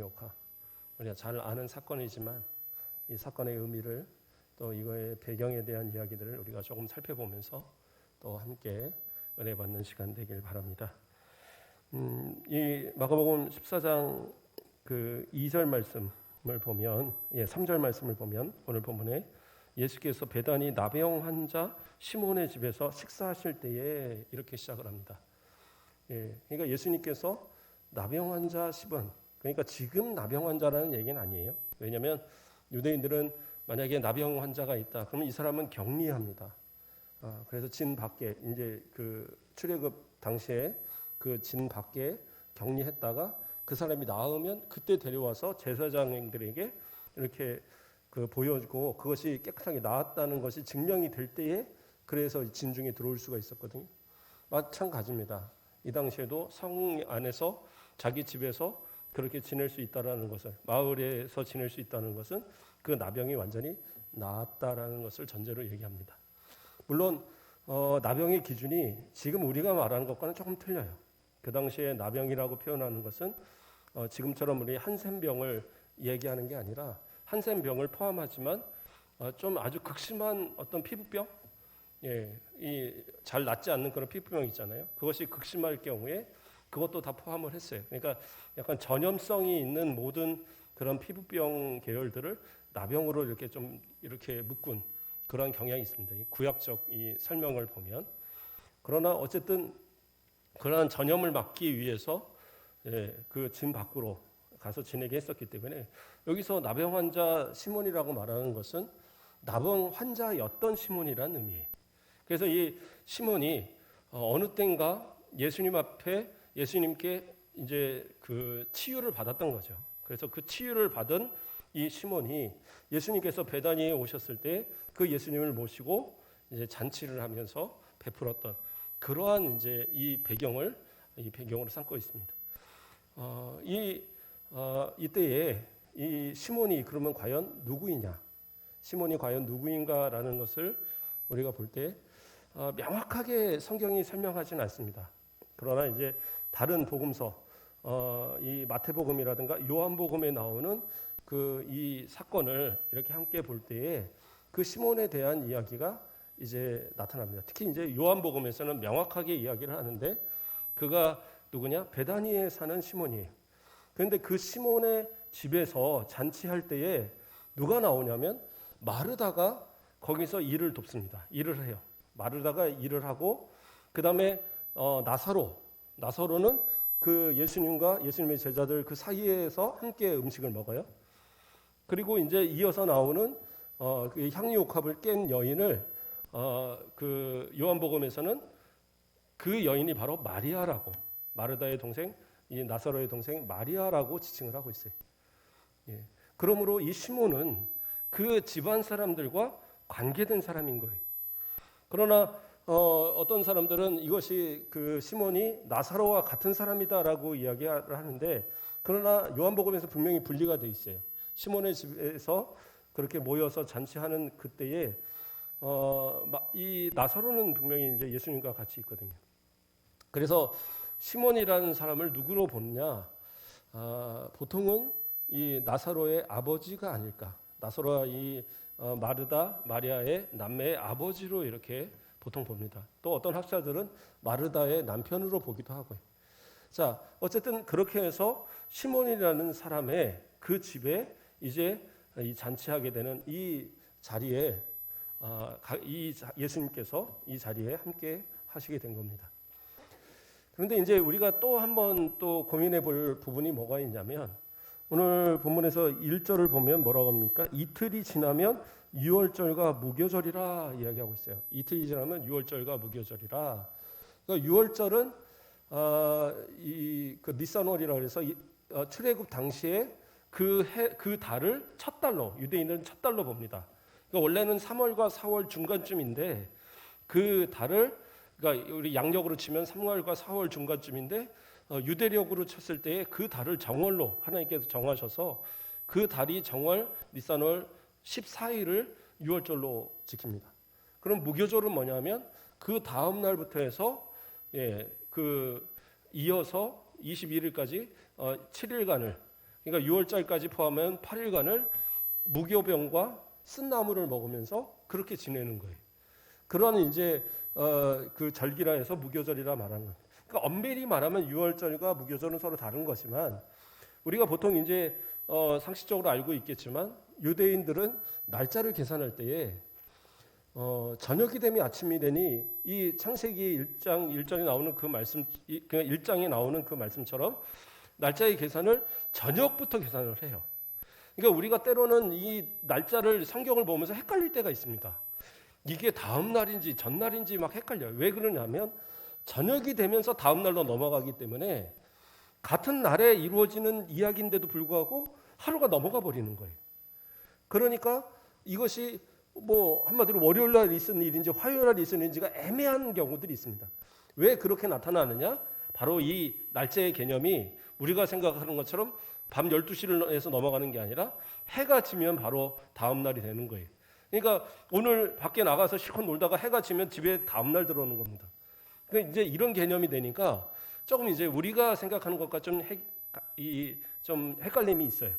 향유옥화, 우리가 잘 아는 사건이지만 이 사건의 의미를 또 이거의 배경에 대한 이야기들을 우리가 조금 살펴보면서 또 함께 은혜 받는 시간 되길 바랍니다. 이 마가복음 14장 그 2절 말씀을 보면, 3절 말씀을 보면 오늘 본문에 예수께서 베다니 나병 환자 시몬의 집에서 식사하실 때에 이렇게 시작을 합니다. 그러니까 예수님께서 나병 환자 10원, 그러니까 지금 나병 환자라는 얘기는 아니에요. 왜냐하면 유대인들은 만약에 나병 환자가 있다, 그러면 이 사람은 격리합니다. 그래서 진 밖에 이제 그 출애굽 당시에 그 진 밖에 격리했다가 그 사람이 나으면 그때 데려와서 제사장들에게 이렇게 그 보여주고 그것이 깨끗하게 나았다는 것이 증명이 될 때에 그래서 진중에 들어올 수가 있었거든요. 마찬가지입니다. 이 당시에도 성 안에서 자기 집에서 그렇게 지낼 수 있다라는 것을, 마을에서 지낼 수 있다는 것은 그 나병이 완전히 나았다라는 것을 전제로 얘기합니다. 물론 나병의 기준이 지금 우리가 말하는 것과는 조금 틀려요. 그 당시에 나병이라고 표현하는 것은 지금처럼 우리 한센병을 얘기하는 게 아니라 한센병을 포함하지만 좀 아주 극심한 어떤 피부병, 이 잘 낫지 않는 그런 피부병 있잖아요. 그것이 극심할 경우에 그것도 다 포함을 했어요. 그러니까 약간 전염성이 있는 모든 그런 피부병 계열들을 나병으로 이렇게 좀 이렇게 묶은 그런 경향이 있습니다. 이 구약적 이 설명을 보면. 그러나 어쨌든 그러한 전염을 막기 위해서 그 진 밖으로 가서 지내게 했었기 때문에 여기서 나병 환자 시몬이라고 말하는 것은 나병 환자였던 시몬이라는 의미예요. 그래서 이 시몬이 어느 때인가 예수님 앞에 예수님께 이제 그 치유를 받았던 거죠. 그래서 그 치유를 받은 이 시몬이 예수님께서 베다니에 오셨을 때 그 예수님을 모시고 이제 잔치를 하면서 베풀었던 그러한 이제 이 배경으로 삼고 있습니다. 이때에 이 시몬이 그러면 과연 누구이냐? 시몬이 과연 누구인가라는 것을 우리가 볼 때 명확하게 성경이 설명하지는 않습니다. 그러나 이제 다른 복음서, 이 마태복음이라든가 요한복음에 나오는 그 이 사건을 이렇게 함께 볼 때에 그 시몬에 대한 이야기가 이제 나타납니다. 특히 이제 요한복음에서는 명확하게 이야기를 하는데 그가 누구냐? 베다니에 사는 시몬이에요. 그런데 그 시몬의 집에서 잔치할 때에 누가 나오냐면 마르다가 거기서 일을 돕습니다. 일을 해요. 마르다가 일을 하고 그 다음에 나사로는 그 예수님과 예수님의 제자들 그 사이에서 함께 음식을 먹어요. 그리고 이제 이어서 나오는 그 향유옥합을 깬 여인을 그 요한복음에서는 그 여인이 바로 마리아라고, 마르다의 동생, 이 나사로의 동생 마리아라고 지칭을 하고 있어요. 그러므로 이 시몬은 그 집안 사람들과 관계된 사람인 거예요. 그러나 어떤 사람들은 이것이 그 시몬이 나사로와 같은 사람이다라고 이야기를 하는데, 그러나 요한복음에서 분명히 분리가 돼 있어요. 시몬의 집에서 그렇게 모여서 잔치하는 그때에 이 나사로는 분명히 이제 예수님과 같이 있거든요. 그래서 시몬이라는 사람을 누구로 보느냐? 보통은 이 나사로의 아버지가 아닐까. 나사로와 이 마르다, 마리아의 남매의 아버지로 이렇게 보통 봅니다. 또 어떤 학자들은 마르다의 남편으로 보기도 하고요. 자, 어쨌든 그렇게 해서 시몬이라는 사람의 그 집에 이제 이 잔치하게 되는 이 자리에 예수님께서 이 자리에 함께 하시게 된 겁니다. 그런데 이제 우리가 또 한번 또 고민해 볼 부분이 뭐가 있냐면, 오늘 본문에서 1절을 보면 뭐라고 합니까? 이틀이 지나면 유월절과 무교절이라 이야기하고 있어요. 이틀이 지나면 유월절과 무교절이라. 그러니까 유월절은 그 니산월이라고 해서 출애굽 당시에 그 달을 첫 달로, 유대인들은 첫 달로 봅니다. 그러니까 원래는 3월과 4월 중간쯤인데 그 달을, 그러니까 우리 양력으로 치면 3월과 4월 중간쯤인데 유대력으로 쳤을 때 그 달을 정월로 하나님께서 정하셔서 그 달이 정월 니산월 14일을 유월절로 지킵니다. 그럼 무교절은 뭐냐면 그 다음 날부터 해서 그 이어서 21일까지 7일간을 그러니까 6월절까지 포함하면 8일간을 무교병과 쓴나물을 먹으면서 그렇게 지내는 거예요. 그런 이제 그 절기라 해서 무교절이라 말하는 거예요. 그러니까 엄밀히 말하면 6월절과 무교절은 서로 다른 거지만 우리가 보통 이제 상식적으로 알고 있겠지만 유대인들은 날짜를 계산할 때에 저녁이 되면 아침이 되니 이 창세기 1장에 나오는 그 말씀, 그냥 1장에 나오는 그 말씀처럼 날짜의 계산을 저녁부터 계산을 해요. 그러니까 우리가 때로는 이 날짜를 성경을 보면서 헷갈릴 때가 있습니다. 이게 다음 날인지 전날인지 막 헷갈려요. 왜 그러냐면 저녁이 되면서 다음 날로 넘어가기 때문에 같은 날에 이루어지는 이야기인데도 불구하고 하루가 넘어가 버리는 거예요. 그러니까 이것이 뭐 한마디로 월요일 날 있은 일인지 화요일 날 있은 일인지가 애매한 경우들이 있습니다. 왜 그렇게 나타나느냐? 바로 이 날짜의 개념이 우리가 생각하는 것처럼 밤 12시에서 넘어가는 게 아니라 해가 지면 바로 다음 날이 되는 거예요. 그러니까 오늘 밖에 나가서 실컷 놀다가 해가 지면 집에 다음 날 들어오는 겁니다. 그러니까 이제 이런 개념이 되니까 조금 이제 우리가 생각하는 것과 좀 헷갈림이 있어요.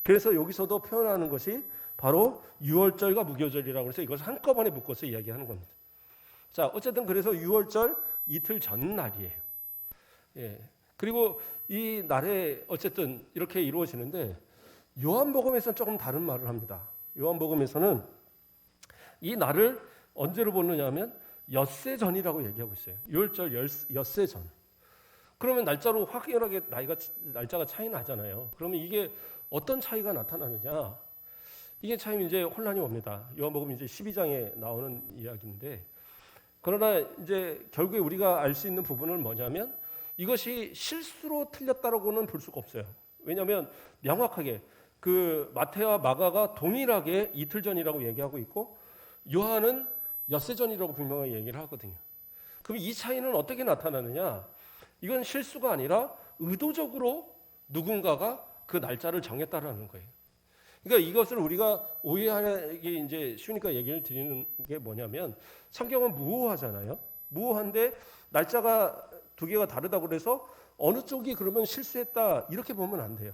그래서 여기서도 표현하는 것이 바로 6월절과 무교절이라고 해서 이것을 한꺼번에 묶어서 이야기하는 겁니다. 자, 어쨌든 그래서 6월절 이틀 전 날이에요. 예. 그리고 이 날에 어쨌든 이렇게 이루어지는데 요한복음에서는 조금 다른 말을 합니다. 요한복음에서는 이 날을 언제로 보느냐면 엿새 전이라고 얘기하고 있어요. 6월절 엿새 전. 그러면 날짜로 확연하게 날짜가 차이 나잖아요. 그러면 이게 어떤 차이가 나타나느냐? 이게 참 이제 혼란이 옵니다. 요한복음 이제 12장에 나오는 이야기인데, 그러나 이제 결국에 우리가 알 수 있는 부분은 뭐냐면 이것이 실수로 틀렸다라고는 볼 수가 없어요. 왜냐하면 명확하게 그 마태와 마가가 동일하게 이틀 전이라고 얘기하고 있고 요한은 엿새 전이라고 분명히 얘기를 하거든요. 그럼 이 차이는 어떻게 나타나느냐? 이건 실수가 아니라 의도적으로 누군가가 그 날짜를 정했다라는 거예요. 그러니까 이것을 우리가 오해하기 이제 쉬우니까 얘기를 드리는 게 뭐냐면 성경은 무오하잖아요. 무오한데 날짜가 두 개가 다르다고 그래서 어느 쪽이 그러면 실수했다 이렇게 보면 안 돼요.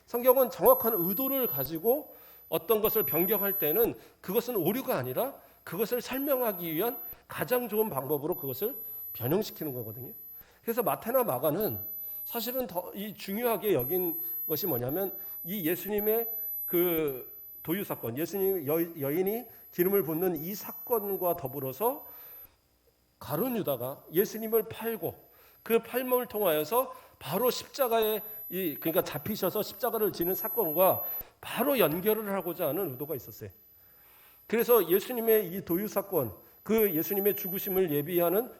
성경은 정확한 의도를 가지고 어떤 것을 변경할 때는 그것은 오류가 아니라 그것을 설명하기 위한 가장 좋은 방법으로 그것을 변형시키는 거거든요. 그래서 마태나 마가는 사실은 더 이 중요하게 여긴 것이 뭐냐면 이 예수님의 그 도유 사건, 예수님 여인이 기름을 붓는 이 사건과 더불어서 가룟 유다가 예수님을 팔고 그 팔목을 통하여서 바로 십자가에 그러니까 잡히셔서 십자가를 지는 사건과 바로 연결을 하고자 하는 의도가 있었어요. 그래서 예수님의 이 도유 사건, 그 예수님의 죽으심을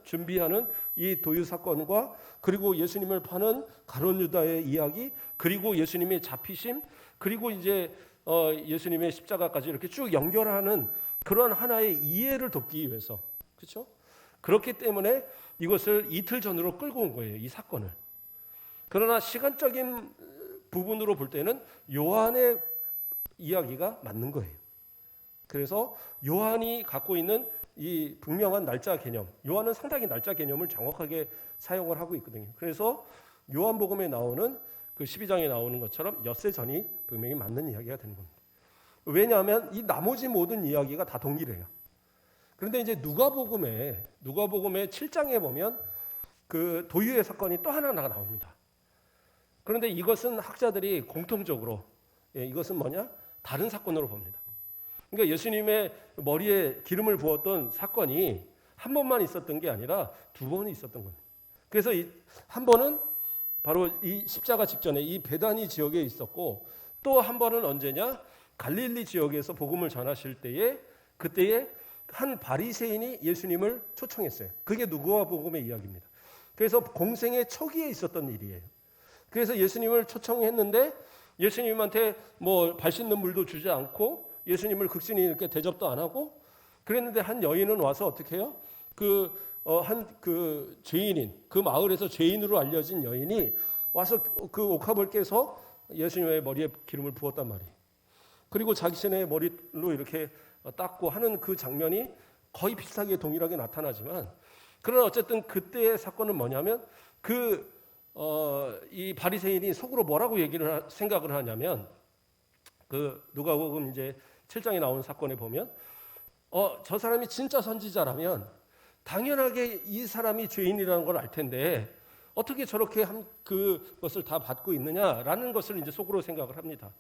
준비하는 이 도유 사건과 그리고 예수님을 파는 가룟 유다의 이야기, 그리고 예수님의 잡히심, 그리고 이제 예수님의 십자가까지 이렇게 쭉 연결하는 그런 하나의 이해를 돕기 위해서, 그렇죠? 그렇기 때문에 이것을 이틀 전으로 끌고 온 거예요, 이 사건을. 그러나 시간적인 부분으로 볼 때는 요한의 이야기가 맞는 거예요. 그래서 요한이 갖고 있는 이 분명한 날짜 개념, 요한은 상당히 날짜 개념을 정확하게 사용을 하고 있거든요. 그래서 요한복음에 나오는 그 12장에 나오는 것처럼 엿새 전이 분명히 맞는 이야기가 되는 겁니다. 왜냐하면 이 나머지 모든 이야기가 다 동일해요. 그런데 이제 누가복음에 7장에 보면 그 도유의 사건이 또 하나 나옵니다. 그런데 이것은 학자들이 공통적으로 이것은 뭐냐? 다른 사건으로 봅니다. 그러니까 예수님의 머리에 기름을 부었던 사건이 한 번만 있었던 게 아니라 두 번이 있었던 겁니다. 그래서 한 번은 바로 이 십자가 직전에 이 베다니 지역에 있었고 또 한 번은 언제냐? 갈릴리 지역에서 복음을 전하실 때에 그때에 한 바리새인이 예수님을 초청했어요. 그게 누가복음의 이야기입니다. 그래서 공생의 초기에 있었던 일이에요. 그래서 예수님을 초청했는데 예수님한테 뭐 발 씻는 물도 주지 않고 예수님을 극진히 이렇게 대접도 안 하고 그랬는데 한 여인은 와서 어떻게 해요? 그 죄인인 그 마을에서 죄인으로 알려진 여인이 와서 그 옥합을 깨서 예수님의 머리에 기름을 부었단 말이에요. 그리고 자신의 머리로 이렇게 닦고 하는 그 장면이 거의 비슷하게 동일하게 나타나지만 그러나 어쨌든 그때의 사건은 뭐냐면 그 이 바리새인이 속으로 뭐라고 생각을 하냐면 그 누가복음 이제 7장에 나오는 사건에 보면 저 사람이 진짜 선지자라면 당연하게 이 사람이 죄인이라는 걸 알 텐데 어떻게 저렇게 그것을 다 받고 있느냐라는 것을 이제 속으로 생각을 합니다.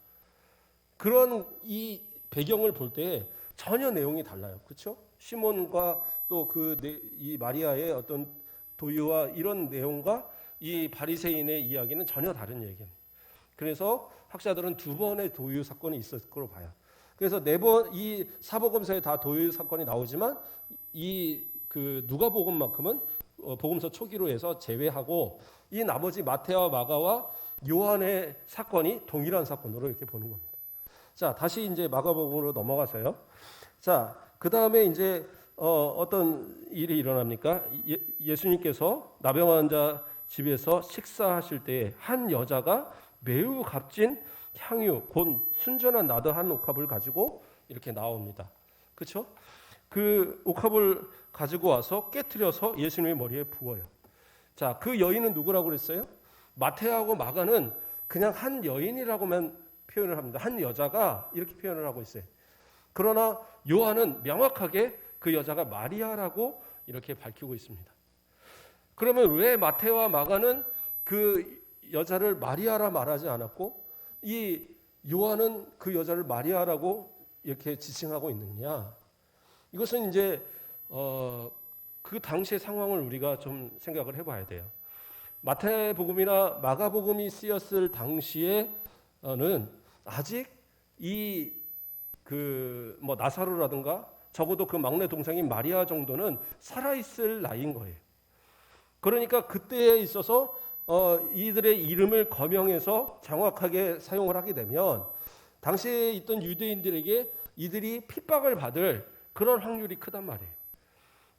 그런 이 배경을 볼 때 전혀 내용이 달라요. 그렇죠? 시몬과 또 이 마리아의 어떤 도유와 이런 내용과 이 바리새인의 이야기는 전혀 다른 얘기입니다. 그래서 학자들은 두 번의 도유 사건이 있었을 거로 봐요. 그래서 이 사복음서에 다 도유 사건이 나오지만 이 누가복음만큼은 복음서 초기로 해서 제외하고 이 나머지 마태와 마가와 요한의 사건이 동일한 사건으로 이렇게 보는 겁니다. 자, 다시 이제 마가복음으로 넘어가서요. 자, 그 다음에 이제 어떤 일이 일어납니까? 예수님께서 나병 환자 집에서 식사하실 때 한 여자가 매우 값진 향유, 곧 순전한 나드 한 옥합을 가지고 이렇게 나옵니다. 그렇죠? 그 옥합을 가지고 와서 깨트려서 예수님의 머리에 부어요. 자, 그 여인은 누구라고 그랬어요? 마태하고 마가는 그냥 한 여인이라고만 표현을 합니다. 한 여자가 이렇게 표현을 하고 있어요. 그러나 요한은 명확하게 그 여자가 마리아라고 이렇게 밝히고 있습니다. 그러면 왜 마태와 마가는 그 여자를 마리아라 말하지 않았고 이 요한은 그 여자를 마리아라고 이렇게 지칭하고 있느냐? 이것은 이제 그 당시의 상황을 우리가 좀 생각을 해봐야 돼요. 마태복음이나 마가복음이 쓰였을 당시에는 아직 뭐 나사로라든가 적어도 그 막내 동생인 마리아 정도는 살아있을 나이인 거예요. 그러니까 그때에 있어서 이들의 이름을 거명해서 정확하게 사용을 하게 되면 당시에 있던 유대인들에게 이들이 핍박을 받을 그런 확률이 크단 말이에요.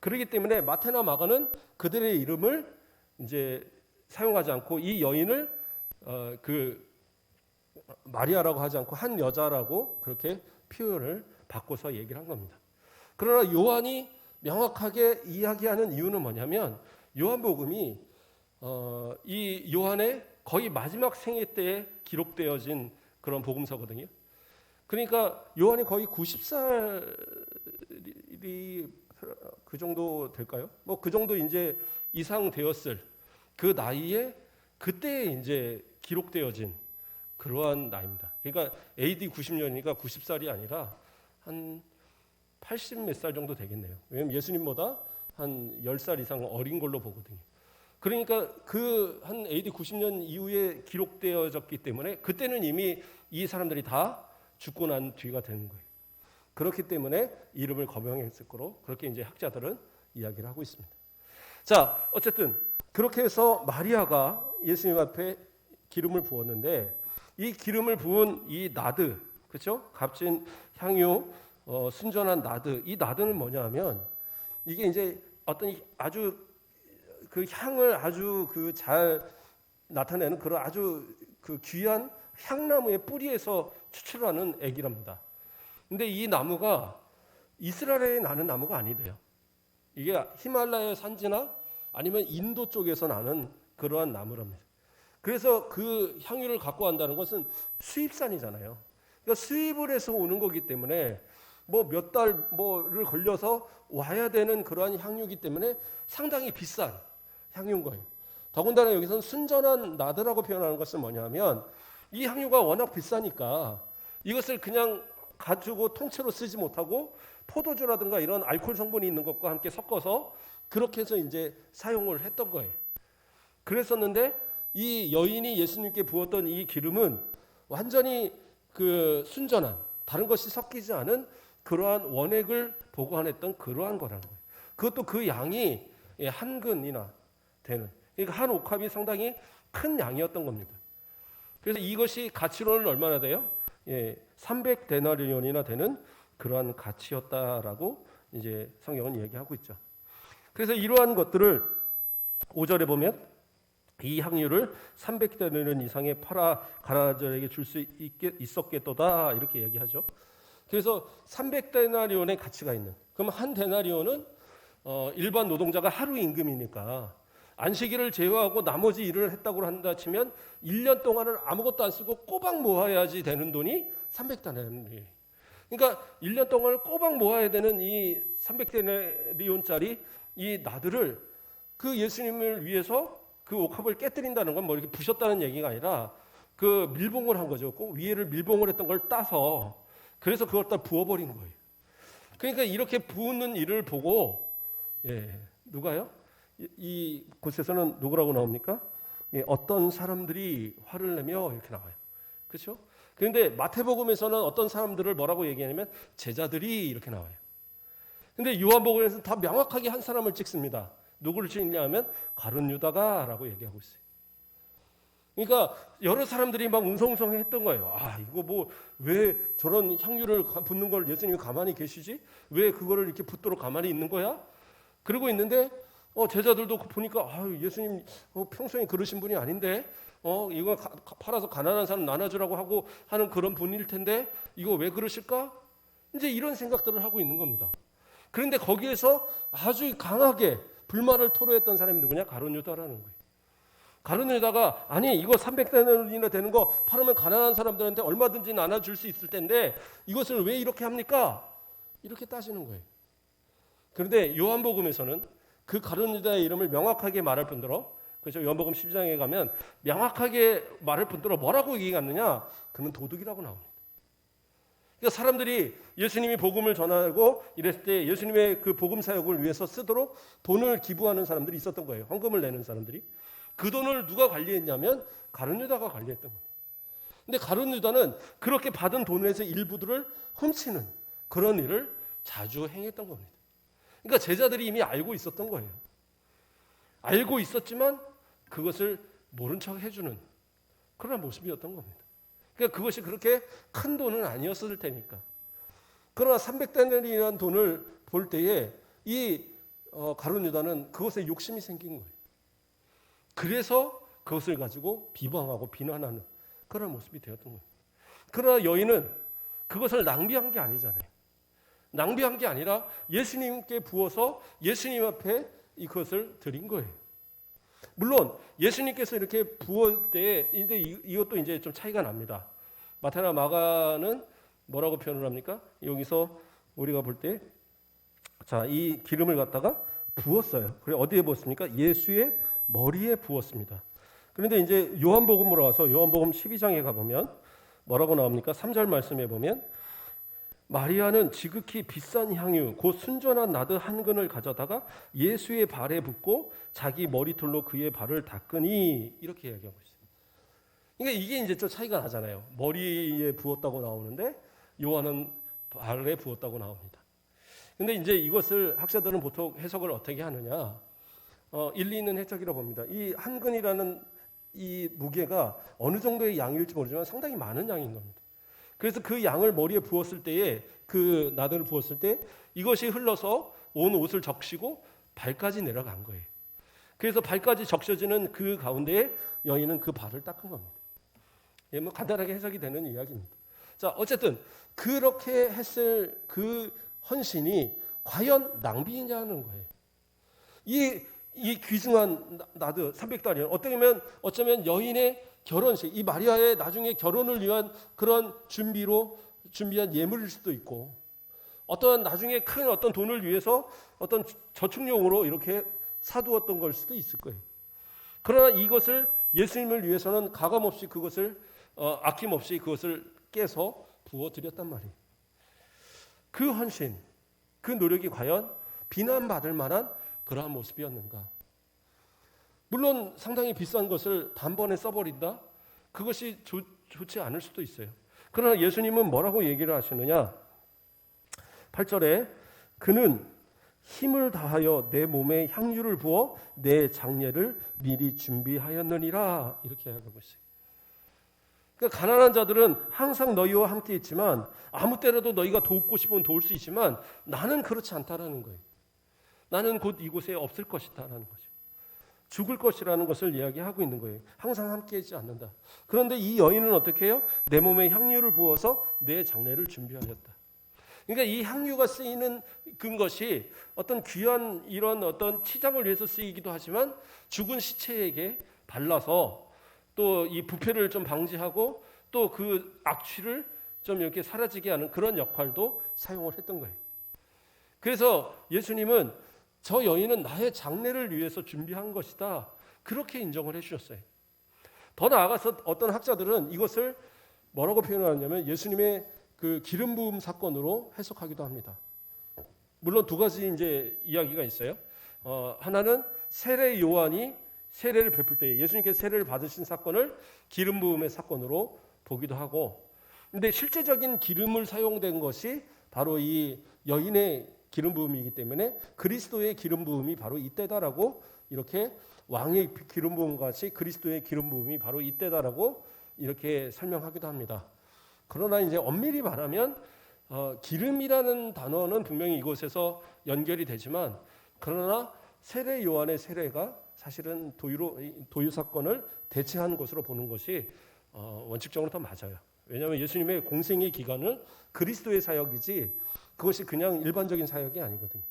그렇기 때문에 마태나 마가는 그들의 이름을 이제 사용하지 않고 이 여인을 마리아라고 하지 않고 한 여자라고 그렇게 표현을 바꿔서 얘기를 한 겁니다. 그러나 요한이 명확하게 이야기하는 이유는 뭐냐면 요한복음이 이 요한의 거의 마지막 생애 때에 기록되어진 그런 복음서거든요. 그러니까 요한이 거의 90살이 그 정도 될까요? 뭐 그 정도 이제 이상 되었을 그 나이에 그때 이제 기록되어진 그러한 나이입니다. 그러니까 AD 90년이니까 90살이 아니라 한 80 몇 살 정도 되겠네요. 왜냐면 예수님보다 한 10살 이상 어린 걸로 보거든요. 그러니까 그 한 AD 90년 이후에 기록되어졌기 때문에 그때는 이미 이 사람들이 다 죽고 난 뒤가 되는 거예요. 그렇기 때문에 이름을 거명했을 거로 그렇게 이제 학자들은 이야기를 하고 있습니다. 자, 어쨌든 그렇게 해서 마리아가 예수님 앞에 기름을 부었는데 이 기름을 부은 이 나드, 그렇죠? 값진 향유, 순전한 나드. 이 나드는 뭐냐하면 이게 이제 어떤 아주 그 향을 아주 잘 나타내는 그런 아주 귀한 향나무의 뿌리에서 추출하는 액이랍니다. 근데 이 나무가 이스라엘에 나는 나무가 아니래요. 이게 히말라야 산지나 아니면 인도 쪽에서 나는 그러한 나무랍니다. 그래서 그 향유를 갖고 간다는 것은 수입산이잖아요. 그러니까 수입을 해서 오는 거기 때문에 뭐 몇 달 뭐를 걸려서 와야 되는 그러한 향유이기 때문에 상당히 비싼 향유인 거예요. 더군다나 여기서는 순전한 나드라고 표현하는 것은 뭐냐면 이 향유가 워낙 비싸니까 이것을 그냥 가지고 통째로 쓰지 못하고 포도주라든가 이런 알코올 성분이 있는 것과 함께 섞어서 그렇게 해서 이제 사용을 했던 거예요. 그랬었는데 이 여인이 예수님께 부었던 이 기름은 완전히 순전한 다른 것이 섞이지 않은 그러한 원액을 보관했던 그러한 거라는 거예요. 그것도 그 양이 한 근이나 되는, 그러니까 한 옥합이 상당히 큰 양이었던 겁니다. 그래서 이것이 가치로는 얼마나 돼요? 300데나리온이나 되는 그러한 가치였다라고 이제 성경은 얘기하고 있죠. 그래서 이러한 것들을 5절에 보면 이 향유를 300데나리온 이상의 팔아 가라절에게 줄 수 있었겠도다 이렇게 얘기하죠. 그래서 300데나리온의 가치가 있는. 그럼 한 데나리온은 일반 노동자가 하루 임금이니까 안식일을 제외하고 나머지 일을 했다고 한다 치면 1년 동안은 아무것도 안 쓰고 꼬박 모아야지 되는 돈이 300데나리온이에요. 그러니까 1년 동안을 꼬박 모아야 되는 이 300데나리온짜리 이 나들을 그 예수님을 위해서 그 옥합을 깨뜨린다는 건 뭐 이렇게 부셨다는 얘기가 아니라 그 밀봉을 한 거죠. 꼭 위에를 밀봉을 했던 걸 따서 그래서 그걸 다 부어버린 거예요. 그러니까 이렇게 부는 일을 보고 누가요? 이 곳에서는 누구라고 나옵니까? 어떤 사람들이 화를 내며 이렇게 나와요. 그렇죠? 그런데 마태복음에서는 어떤 사람들을 뭐라고 얘기하냐면 제자들이 이렇게 나와요. 근데 요한복음에서는 다 명확하게 한 사람을 찍습니다. 누구를 찍냐 하면 가룟 유다가라고 얘기하고 있어요. 그러니까 여러 사람들이 막 웅성웅성했던 거예요. 아, 이거 뭐 왜 저런 향유를 붓는 걸 예수님이 가만히 계시지? 왜 그거를 이렇게 붓도록 가만히 있는 거야? 그러고 있는데 제자들도 보니까 예수님 평소에 그러신 분이 아닌데 이거 팔아서 가난한 사람 나눠주라고 하고 하는 그런 분일 텐데 이거 왜 그러실까? 이제 이런 생각들을 하고 있는 겁니다. 그런데 거기에서 아주 강하게 불만을 토로했던 사람이 누구냐? 가룟 유다라는 거예요. 가룟 유다가 아니 이거 300데나리온이나 되는 거 팔으면 가난한 사람들한테 얼마든지 나눠줄 수 있을 텐데 이것을 왜 이렇게 합니까? 이렇게 따지는 거예요. 그런데 요한복음에서는 그 가룟 유다의 이름을 명확하게 말할 뿐더러 그렇죠? 요한복음 12장에 가면 명확하게 말할 뿐더러 뭐라고 얘기하느냐? 그는 도둑이라고 나옵니다. 그러니까 사람들이 예수님이 복음을 전하고 이랬을 때 예수님의 그 복음 사역을 위해서 쓰도록 돈을 기부하는 사람들이 있었던 거예요. 헌금을 내는 사람들이. 그 돈을 누가 관리했냐면 가룟 유다가 관리했던 거예요. 근데 가룟 유다는 그렇게 받은 돈에서 일부들을 훔치는 그런 일을 자주 행했던 겁니다. 그러니까 제자들이 이미 알고 있었던 거예요. 알고 있었지만 그것을 모른 척 해주는 그런 모습이었던 겁니다. 그러니까 그것이 그렇게 큰 돈은 아니었을 테니까. 그러나 300데나리온이라는 돈을 볼 때에 이 가룟 유다는 그것에 욕심이 생긴 거예요. 그래서 그것을 가지고 비방하고 비난하는 그런 모습이 되었던 거예요. 그러나 여인은 그것을 낭비한 게 아니잖아요. 낭비한 게 아니라 예수님께 부어서 예수님 앞에 이것을 드린 거예요. 물론 예수님께서 이렇게 부을 때 이것도 이제 좀 차이가 납니다. 마태나 마가는 뭐라고 표현을 합니까? 여기서 우리가 볼 때 자, 이 기름을 갖다가 부었어요. 그래 어디에 부었습니까? 예수의 머리에 부었습니다. 그런데 이제 요한복음으로 와서 요한복음 12장에 가보면 뭐라고 나옵니까? 3절 말씀에 보면 마리아는 지극히 비싼 향유 곧 순전한 나드 한 근을 가져다가 예수의 발에 붓고 자기 머리털로 그의 발을 닦으니 이렇게 이야기하고 있어요. 그러니까 이게 이제 좀 차이가 나잖아요. 머리에 부었다고 나오는데 요한은 발에 부었다고 나옵니다. 근데 이제 이것을 학자들은 보통 해석을 어떻게 하느냐? 일리 있는 해석이라고 봅니다. 이 한 근이라는 이 무게가 어느 정도의 양일지 모르지만 상당히 많은 양인 겁니다. 그래서 그 양을 머리에 부었을 때에 그 나들을 부었을 때 이것이 흘러서 온 옷을 적시고 발까지 내려간 거예요. 그래서 발까지 적셔지는 그 가운데에 여인은 그 발을 닦은 겁니다. 예, 뭐 간단하게 해석이 되는 이야기입니다. 자, 어쨌든 그렇게 했을 그 헌신이 과연 낭비냐는 거예요. 이 귀중한 나드 300달러 어쩌면 여인의 결혼식, 이 마리아의 나중에 결혼을 위한 그런 준비한 예물일 수도 있고 어떤 나중에 큰 어떤 돈을 위해서 어떤 저축용으로 이렇게 사두었던 걸 수도 있을 거예요. 그러나 이것을 예수님을 위해서는 가감없이 그것을 아낌없이 그것을 깨서 부어드렸단 말이에요. 그 헌신, 그 노력이 과연 비난받을 만한 그러한 모습이었는가? 물론 상당히 비싼 것을 단번에 써버린다? 그것이 좋지 않을 수도 있어요. 그러나 예수님은 뭐라고 얘기를 하시느냐? 8절에 그는 힘을 다하여 내 몸에 향유를 부어 내 장례를 미리 준비하였느니라 이렇게 하고 있어요. 그러니까 가난한 자들은 항상 너희와 함께 있지만 아무 때라도 너희가 돕고 싶으면 도울 수 있지만 나는 그렇지 않다라는 거예요. 나는 곧 이곳에 없을 것이다라는 거죠. 죽을 것이라는 것을 이야기하고 있는 거예요. 항상 함께하지 않는다. 그런데 이 여인은 어떻게 해요? 내 몸에 향유를 부어서 내 장례를 준비하였다. 그러니까 이 향유가 쓰이는 것이 어떤 귀한 이런 어떤 치장을 위해서 쓰이기도 하지만 죽은 시체에게 발라서 또 이 부패를 좀 방지하고 또 그 악취를 좀 이렇게 사라지게 하는 그런 역할도 사용을 했던 거예요. 그래서 예수님은 저 여인은 나의 장례를 위해서 준비한 것이다, 그렇게 인정을 해주셨어요. 더 나아가서 어떤 학자들은 이것을 뭐라고 표현하냐면 예수님의 그 기름 부음 사건으로 해석하기도 합니다. 물론 두 가지 이제 이야기가 있어요. 하나는 세례 요한이 세례를 베풀 때 예수님께서 세례를 받으신 사건을 기름 부음의 사건으로 보기도 하고, 근데 실제적인 기름을 사용된 것이 바로 이 여인의 기름 부음이기 때문에 그리스도의 기름 부음이 바로 이때다라고, 이렇게 왕의 기름 부음 같이 그리스도의 기름 부음이 바로 이때다라고 이렇게 설명하기도 합니다. 그러나 이제 엄밀히 말하면 기름이라는 단어는 분명히 이곳에서 연결이 되지만, 그러나 세례 요한의 세례가 사실은 도유 사건을 대체한 것으로 보는 것이 원칙적으로 더 맞아요. 왜냐하면 예수님의 공생의 기간은 그리스도의 사역이지 그것이 그냥 일반적인 사역이 아니거든요.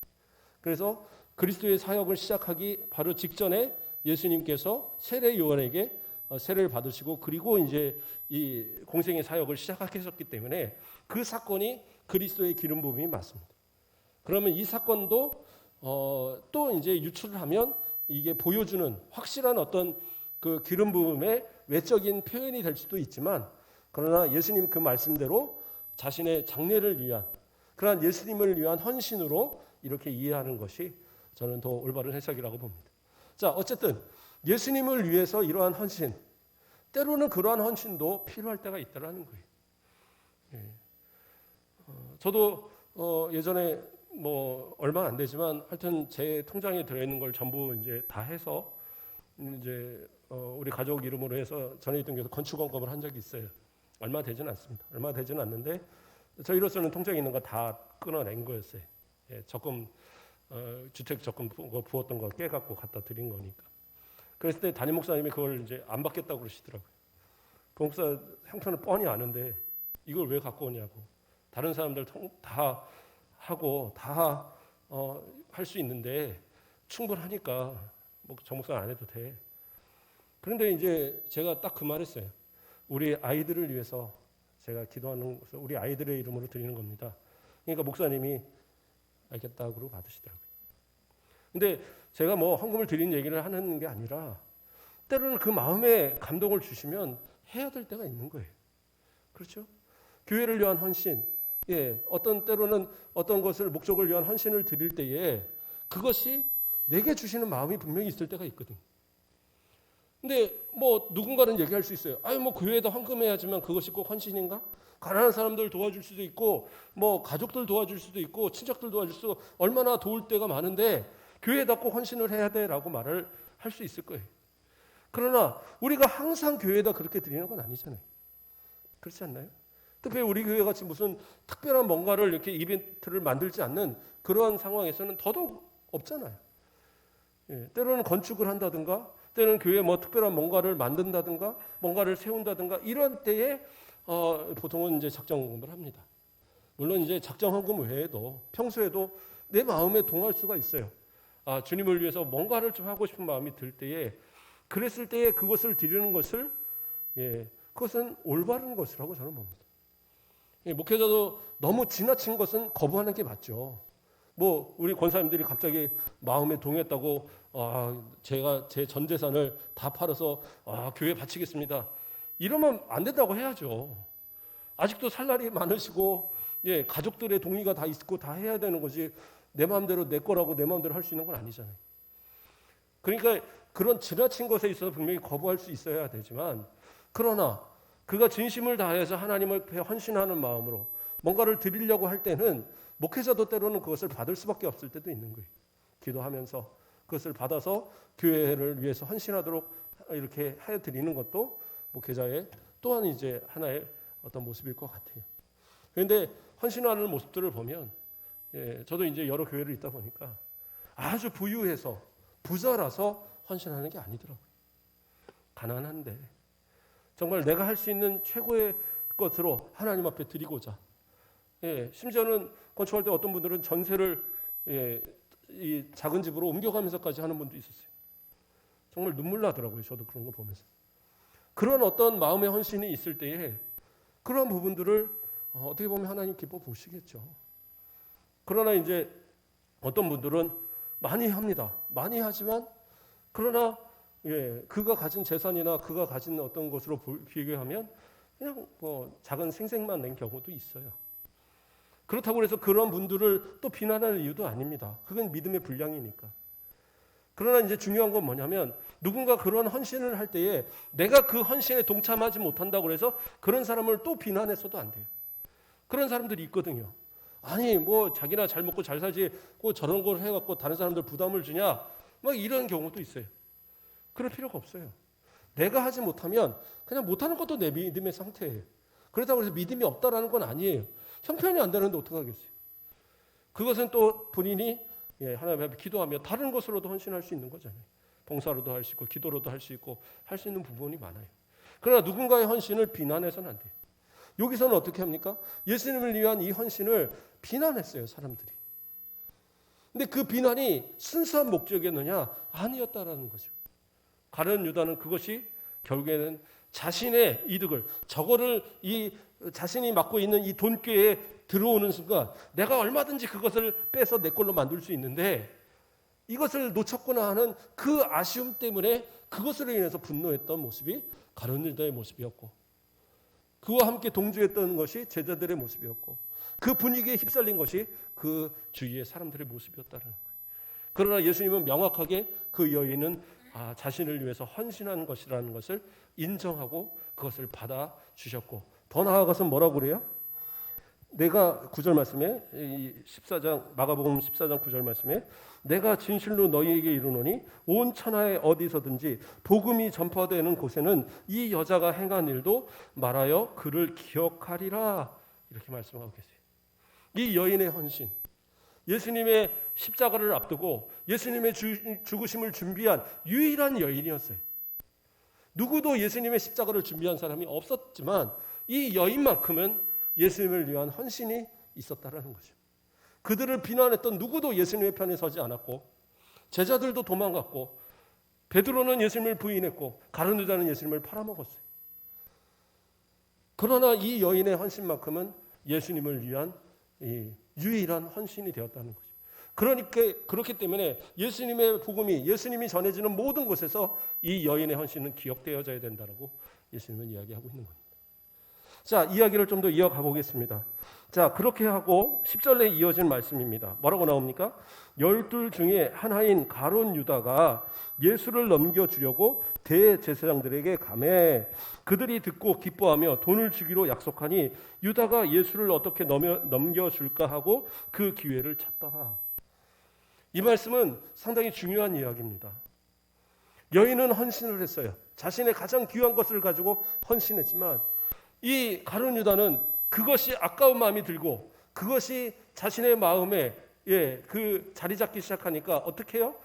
그래서 그리스도의 사역을 시작하기 바로 직전에 예수님께서 세례 요한에게 세례를 받으시고 그리고 이제 이 공생의 사역을 시작하셨기 때문에 그 사건이 그리스도의 기름 부음이 맞습니다. 그러면 이 사건도 또 이제 유출을 하면 이게 보여주는 확실한 어떤 그 기름 부음의 외적인 표현이 될 수도 있지만, 그러나 예수님 그 말씀대로 자신의 장례를 위한 그러한 예수님을 위한 헌신으로 이렇게 이해하는 것이 저는 더 올바른 해석이라고 봅니다. 자, 어쨌든 예수님을 위해서 이러한 헌신, 때로는 그러한 헌신도 필요할 때가 있다라는 거예요. 예. 저도 예전에 뭐 얼마 안 되지만 하여튼 제 통장에 들어있는 걸 전부 이제 다 해서 이제 우리 가족 이름으로 해서 전에 있던 곳에서 건축 원금을 한 적이 있어요. 얼마 되지는 않습니다. 얼마 되지는 않는데 저희로서는 통장에 있는 거 다 끊어낸 거였어요. 예, 적금 주택 적금 부었던 거 깨갖고 갖다 드린 거니까. 그랬을 때 담임 목사님이 그걸 이제 안 받겠다고 그러시더라고요. 그 목사 형편을 뻔히 아는데 이걸 왜 갖고 오냐고. 다른 사람들 다 하고 다 할 수 있는데 충분하니까 뭐 정 목사 안 해도 돼. 그런데 이제 제가 딱 그 말했어요. 우리 아이들을 위해서 제가 기도하는 것을 우리 아이들의 이름으로 드리는 겁니다. 그러니까 목사님이 알겠다고 그러고 받으시더라고요. 근데 제가 뭐 헌금을 드린 얘기를 하는 게 아니라 때로는 그 마음에 감동을 주시면 해야 될 때가 있는 거예요. 그렇죠? 교회를 위한 헌신, 예, 어떤 때로는 어떤 것을 목적을 위한 헌신을 드릴 때에 그것이 내게 주시는 마음이 분명히 있을 때가 있거든요. 근데 뭐 누군가는 얘기할 수 있어요. 아유 뭐 교회에다 헌금해야지만 그것이 꼭 헌신인가? 가난한 사람들 도와줄 수도 있고 뭐 가족들 도와줄 수도 있고 친척들 도와줄 수도 얼마나 도울 때가 많은데 교회에다 꼭 헌신을 해야 돼라고 말을 할 수 있을 거예요. 그러나 우리가 항상 교회에다 그렇게 드리는 건 아니잖아요. 그렇지 않나요? 특별히 우리 교회 같이 무슨 특별한 뭔가를 이렇게 이벤트를 만들지 않는 그러한 상황에서는 더더욱 없잖아요. 예, 때로는 건축을 한다든가 때로는 교회에 뭐 특별한 뭔가를 만든다든가 뭔가를 세운다든가 이런 때에 보통은 이제 작정헌금을 합니다. 물론 이제 작정헌금 외에도 평소에도 내 마음에 동할 수가 있어요. 아, 주님을 위해서 뭔가를 좀 하고 싶은 마음이 들 때에 그랬을 때에 그것을 드리는 것을 그것은 올바른 것이라고 저는 봅니다. 목회자도 너무 지나친 것은 거부하는 게 맞죠. 뭐 우리 권사님들이 갑자기 마음에 동했다고 제가 제 전 재산을 다 팔아서 교회 바치겠습니다. 이러면 안 된다고 해야죠. 아직도 살 날이 많으시고 가족들의 동의가 다 있고 다 해야 되는 거지 내 마음대로 내 거라고 내 마음대로 할 수 있는 건 아니잖아요. 그러니까 그런 지나친 것에 있어서 분명히 거부할 수 있어야 되지만 그러나 그가 진심을 다해서 하나님 앞에 헌신하는 마음으로 뭔가를 드리려고 할 때는 목회자도 때로는 그것을 받을 수밖에 없을 때도 있는 거예요. 기도하면서 그것을 받아서 교회를 위해서 헌신하도록 이렇게 해드리는 것도 목회자의 또한 이제 하나의 어떤 모습일 것 같아요. 그런데 헌신하는 모습들을 보면 저도 이제 여러 교회를 있다 보니까 아주 부유해서 부자라서 헌신하는 게 아니더라고요. 가난한데 정말 내가 할 수 있는 최고의 것으로 하나님 앞에 드리고자 예, 심지어는 건축할 때 어떤 분들은 전세를 이 작은 집으로 옮겨가면서까지 하는 분도 있었어요. 정말 눈물 나더라고요. 저도 그런 거 보면서. 그런 어떤 마음의 헌신이 있을 때에 그러한 부분들을 어떻게 보면 하나님 기뻐 보시겠죠. 그러나 이제 어떤 분들은 많이 합니다. 많이 하지만 그러나 그가 가진 재산이나 그가 가진 어떤 것으로 비교하면 그냥 뭐 작은 생색만 낸 경우도 있어요. 그렇다고 해서 그런 분들을 또 비난할 이유도 아닙니다. 그건 믿음의 분량이니까. 그러나 이제 중요한 건 뭐냐면 누군가 그런 헌신을 할 때에 내가 그 헌신에 동참하지 못한다고 해서 그런 사람을 또 비난해서도 안 돼요. 그런 사람들이 있거든요. 아니 뭐 자기나 잘 먹고 잘 살지 꼭 저런 걸 해갖고 다른 사람들 부담을 주냐 막 이런 경우도 있어요. 그럴 필요가 없어요. 내가 하지 못하면 그냥 못하는 것도 내 믿음의 상태예요. 그렇다고 해서 믿음이 없다라는 건 아니에요. 형편이 안 되는데 어떡하겠어요. 그것은 또 본인이 하나님 앞에 기도하며 다른 것으로도 헌신할 수 있는 거잖아요. 봉사로도 할 수 있고 기도로도 할 수 있고 할 수 있는 부분이 많아요. 그러나 누군가의 헌신을 비난해서는 안 돼요. 여기서는 어떻게 합니까? 예수님을 위한 이 헌신을 비난했어요, 사람들이. 근데 그 비난이 순수한 목적이었느냐? 아니었다라는 거죠. 가룟 유다는 그것이 결국에는 자신의 이득을 저거를 이 자신이 맡고 있는 이 돈꾀에 들어오는 순간 내가 얼마든지 그것을 빼서 내 걸로 만들 수 있는데 이것을 놓쳤구나 하는 그 아쉬움 때문에 그것으로 인해서 분노했던 모습이 가룟 유다의 모습이었고 그와 함께 동조했던 것이 제자들의 모습이었고 그 분위기에 휩쓸린 것이 그 주위의 사람들의 모습이었다는 거예요. 그러나 예수님은 명확하게 그 여인은 자신을 위해서 헌신한 것이라는 것을 인정하고 그것을 받아주셨고 더 나아가서 뭐라고 그래요? 내가 9절 말씀에 14장 마가복음 14장 9절 말씀에 내가 진실로 너희에게 이르노니 온 천하에 어디서든지 복음이 전파되는 곳에는 이 여자가 행한 일도 말하여 그를 기억하리라 이렇게 말씀하고 계세요. 이 여인의 헌신 예수님의 십자가를 앞두고 예수님의 죽으심을 준비한 유일한 여인이었어요. 누구도 예수님의 십자가를 준비한 사람이 없었지만 이 여인만큼은 예수님을 위한 헌신이 있었다라는 거죠. 그들을 비난했던 누구도 예수님의 편에 서지 않았고 제자들도 도망갔고 베드로는 예수님을 부인했고 가룟 유다는 예수님을 팔아먹었어요. 그러나 이 여인의 헌신만큼은 예수님을 위한 이 유일한 헌신이 되었다는 거죠. 그러니까 그렇기 때문에 예수님의 복음이 예수님이 전해지는 모든 곳에서 이 여인의 헌신은 기억되어져야 된다라고 예수님은 이야기하고 있는 겁니다. 자, 이야기를 좀 더 이어가 보겠습니다. 자, 그렇게 하고 10절에 이어진 말씀입니다. 뭐라고 나옵니까? 12 중에 하나인 가룟 유다가 예수를 넘겨주려고 대제사장들에게 가매 그들이 듣고 기뻐하며 돈을 주기로 약속하니 유다가 예수를 어떻게 넘겨줄까 하고 그 기회를 찾더라. 이 말씀은 상당히 중요한 이야기입니다. 여인은 헌신을 했어요. 자신의 가장 귀한 것을 가지고 헌신했지만 이 가룟 유다는 그것이 아까운 마음이 들고 그것이 자신의 마음에 그 자리 잡기 시작하니까 어떻게 해요?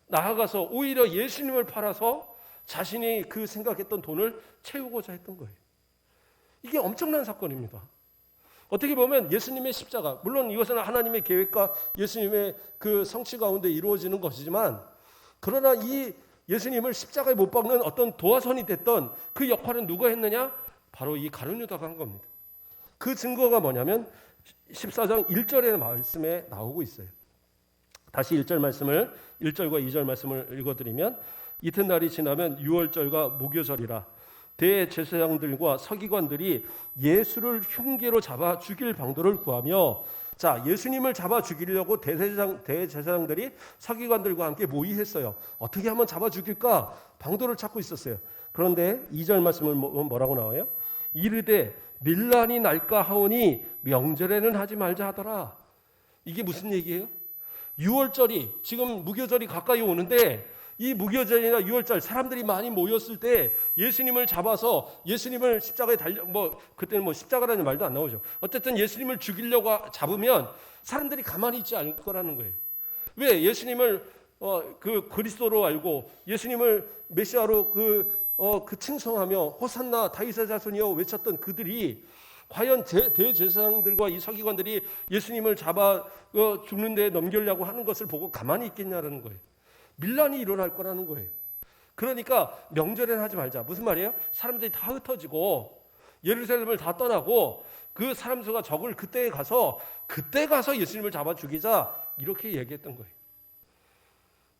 나아가서 오히려 예수님을 팔아서 자신이 그 생각했던 돈을 채우고자 했던 거예요. 이게 엄청난 사건입니다. 어떻게 보면 예수님의 십자가, 물론 이것은 하나님의 계획과 예수님의 그 성취 가운데 이루어지는 것이지만 그러나 이 예수님을 십자가에 못 박는 어떤 도화선이 됐던 그 역할은 누가 했느냐? 바로 이 가룟 유다가 한 겁니다. 그 증거가 뭐냐면 14장 1절의 말씀에 나오고 있어요. 다시 1절 말씀을 1절과 2절 말씀을 읽어드리면 이튿날이 지나면 유월절과 무교절이라 대제사장들과 서기관들이 예수를 흉계로 잡아 죽일 방도를 구하며 자 예수님을 잡아 죽이려고 대제사장들이 서기관들과 함께 모의했어요. 어떻게 하면 잡아 죽일까 방도를 찾고 있었어요. 그런데 2절 말씀을 뭐라고 나와요? 이르되 밀란이 날까 하오니 명절에는 하지 말자 하더라. 이게 무슨 얘기예요? 유월절이 지금 무교절이 가까이 오는데 이 무교절이나 유월절 사람들이 많이 모였을 때 예수님을 잡아서 예수님을 십자가에 그때는 십자가라는 말도 안 나오죠. 어쨌든 예수님을 죽이려고 잡으면 사람들이 가만히 있지 않을 거라는 거예요. 왜? 예수님을 그 그리스도로 알고 예수님을 메시아로 그 칭송하며 호산나 다윗의 자손이여 외쳤던 그들이 과연 대제사장들과 이 서기관들이 예수님을 잡아 죽는 데 넘기려고 하는 것을 보고 가만히 있겠냐라는 거예요. 밀란이 일어날 거라는 거예요. 그러니까 명절에는 하지 말자. 무슨 말이에요? 사람들이 다 흩어지고 예루살렘을 다 떠나고 그 사람 수가 적을 그때 가서 예수님을 잡아 죽이자, 이렇게 얘기했던 거예요.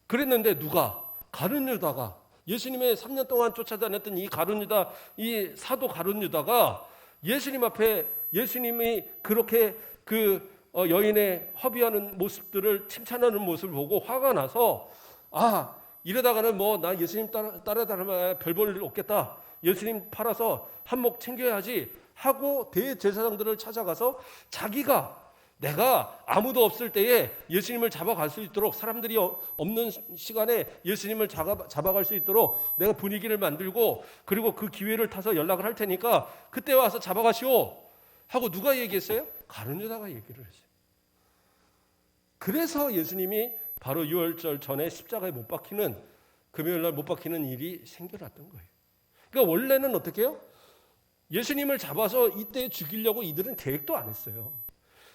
그랬는데 누가? 가룟 유다가, 예수님의 3년 동안 쫓아다녔던 이 가룟 유다, 이 사도 가룟 유다가 예수님 앞에 예수님이 그렇게 여인의 허비하는 모습들을 칭찬하는 모습을 보고 화가 나서, 이러다가는 뭐 나 예수님 따라다니면 별 볼 일 없겠다, 예수님 팔아서 한몫 챙겨야지 하고 대제사장들을 찾아가서 자기가 내가 아무도 없을 때에 예수님을 잡아갈 수 있도록, 사람들이 없는 시간에 예수님을 잡아갈 수 있도록 내가 분위기를 만들고, 그리고 그 기회를 타서 연락을 할 테니까 그때 와서 잡아가시오 하고 누가 얘기했어요? 가룟 유다가 얘기를 했어요. 그래서 예수님이 바로 유월절 전에 십자가에 못 박히는, 금요일날 못 박히는 일이 생겨났던 거예요. 그러니까 원래는 어떻게 해요? 예수님을 잡아서 이때 죽이려고 이들은 계획도 안 했어요.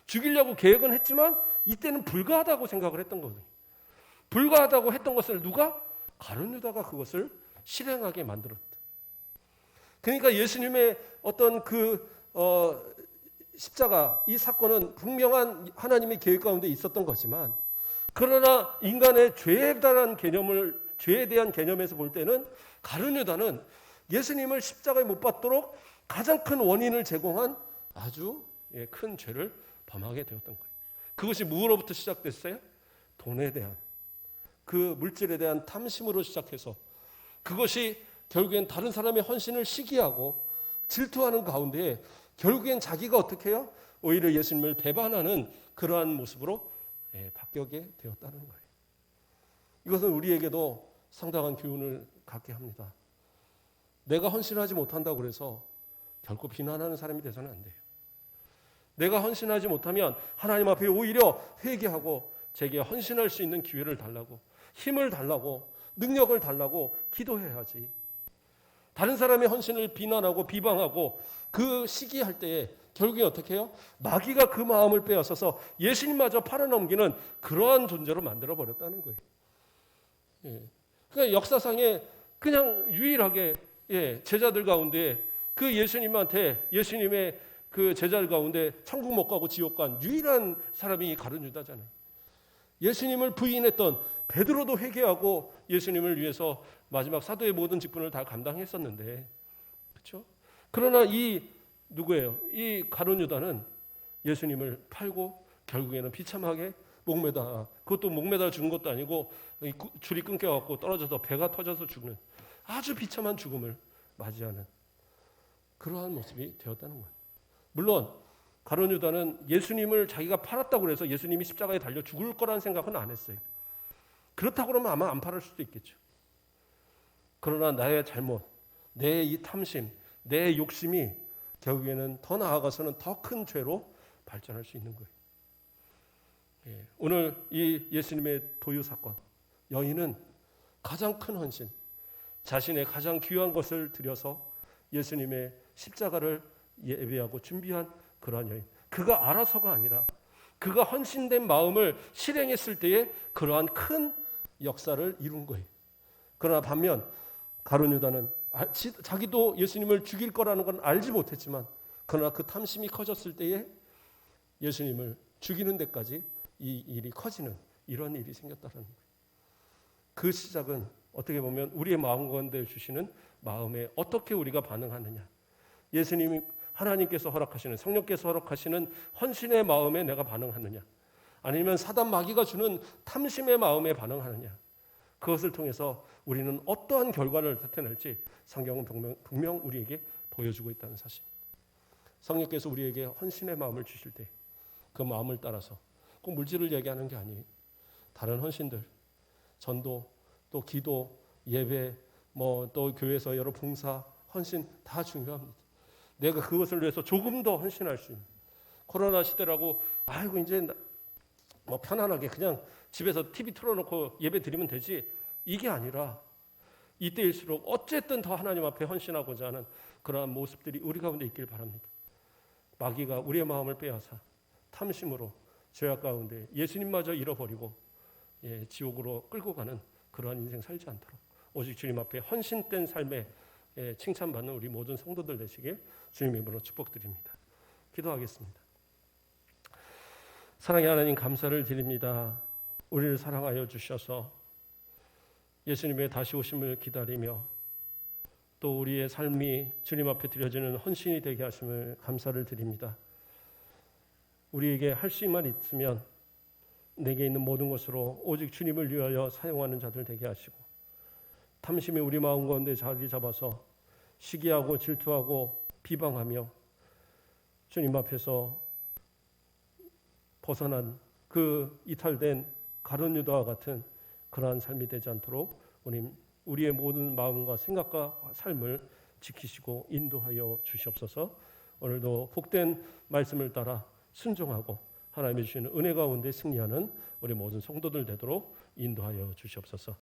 죽이려고 계획은 했지만 이때는 불가하다고 생각을 했던 거예요. 불가하다고 했던 것을 누가? 가룟 유다가 그것을 실행하게 만들었다. 그러니까 예수님의 어떤 십자가, 이 사건은 분명한 하나님의 계획 가운데 있었던 거지만, 그러나 인간의 죄에 대한 개념에서 볼 때는 가룟 유다는 예수님을 십자가에 못 박도록 가장 큰 원인을 제공한 아주 큰 죄를 범하게 되었던 거예요. 그것이 무엇으로부터 시작됐어요? 돈에 대한, 그 물질에 대한 탐심으로 시작해서 그것이 결국엔 다른 사람의 헌신을 시기하고 질투하는 가운데 결국엔 자기가 어떻게 해요? 오히려 예수님을 배반하는 그러한 모습으로 바뀌게 되었다는 거예요. 이것은 우리에게도 상당한 교훈을 갖게 합니다. 내가 헌신하지 못한다고 해서 결코 비난하는 사람이 돼서는 안 돼요. 내가 헌신하지 못하면 하나님 앞에 오히려 회개하고 제게 헌신할 수 있는 기회를 달라고, 힘을 달라고, 능력을 달라고 기도해야지. 다른 사람의 헌신을 비난하고 비방하고 그 시기할 때에 결국에 어떻게 해요? 마귀가 그 마음을 빼앗아서 예수님마저 팔아넘기는 그러한 존재로 만들어버렸다는 거예요. 그러니까 역사상에 그냥 유일하게 제자들 가운데 그 예수님의 그 제자들 가운데 천국 못 가고 지옥 간 유일한 사람이 가룟 유다잖아요. 예수님을 부인했던 베드로도 회개하고 예수님을 위해서 마지막 사도의 모든 직분을 다 감당했었는데, 그렇죠? 그러나 누구예요? 이 가룟 유다는 예수님을 팔고 결국에는 비참하게 그것도 목매다 죽은 것도 아니고 줄이 끊겨갖고 떨어져서 배가 터져서 죽는 아주 비참한 죽음을 맞이하는 그러한 모습이 되었다는 거예요. 물론 가룟 유다는 예수님을 자기가 팔았다고 해서 예수님이 십자가에 달려 죽을 거라는 생각은 안 했어요. 그렇다고 그러면 아마 안 팔을 수도 있겠죠. 그러나 나의 잘못, 내 이 탐심, 내 욕심이 결국에는 더 나아가서는 더 큰 죄로 발전할 수 있는 거예요. 오늘 이 예수님의 도유 사건, 여인은 가장 큰 헌신, 자신의 가장 귀한 것을 들여서 예수님의 십자가를 예배하고 준비한 그러한 여인. 그가 알아서가 아니라 그가 헌신된 마음을 실행했을 때에 그러한 큰 역사를 이룬 거예요. 그러나 반면 가룟 유다는 자기도 예수님을 죽일 거라는 건 알지 못했지만, 그러나 그 탐심이 커졌을 때에 예수님을 죽이는 데까지 이 일이 커지는 이런 일이 생겼다는 거예요. 그 시작은 어떻게 보면 우리의 마음 가운데 주시는 마음에 어떻게 우리가 반응하느냐, 예수님이 하나님께서 허락하시는, 성령께서 허락하시는 헌신의 마음에 내가 반응하느냐, 아니면 사단 마귀가 주는 탐심의 마음에 반응하느냐, 그것을 통해서 우리는 어떠한 결과를 나타낼지 성경은 분명 우리에게 보여주고 있다는 사실. 성령께서 우리에게 헌신의 마음을 주실 때 그 마음을 따라서 꼭 물질을 얘기하는 게 아니에요. 다른 헌신들, 전도, 또 기도, 예배, 또 교회에서 여러 봉사, 헌신 다 중요합니다. 내가 그것을 위해서 조금 더 헌신할 수 있는, 코로나 시대라고 이제 편안하게 그냥 집에서 TV 틀어놓고 예배 드리면 되지, 이게 아니라 이때일수록 어쨌든 더 하나님 앞에 헌신하고자 하는 그러한 모습들이 우리 가운데 있길 바랍니다. 마귀가 우리의 마음을 빼앗아 탐심으로 죄악 가운데 예수님마저 잃어버리고 지옥으로 끌고 가는 그러한 인생 살지 않도록 오직 주님 앞에 헌신된 삶에 칭찬받는 우리 모든 성도들 되시길 주님의 이름으로 축복드립니다. 기도하겠습니다. 사랑의 하나님, 감사를 드립니다. 우리를 사랑하여 주셔서 예수님의 다시 오심을 기다리며 또 우리의 삶이 주님 앞에 드려지는 헌신이 되게 하심을 감사를 드립니다. 우리에게 할 수 있만 있으면 내게 있는 모든 것으로 오직 주님을 위하여 사용하는 자들 되게 하시고, 탐심이 우리 마음 가운데 자리 잡아서 시기하고 질투하고 비방하며 주님 앞에서 벗어난 그 이탈된 가룟 유다와 같은 그러한 삶이 되지 않도록 우리의 모든 마음과 생각과 삶을 지키시고 인도하여 주시옵소서. 오늘도 복된 말씀을 따라 순종하고 하나님이 주시는 은혜 가운데 승리하는 우리 모든 성도들 되도록 인도하여 주시옵소서.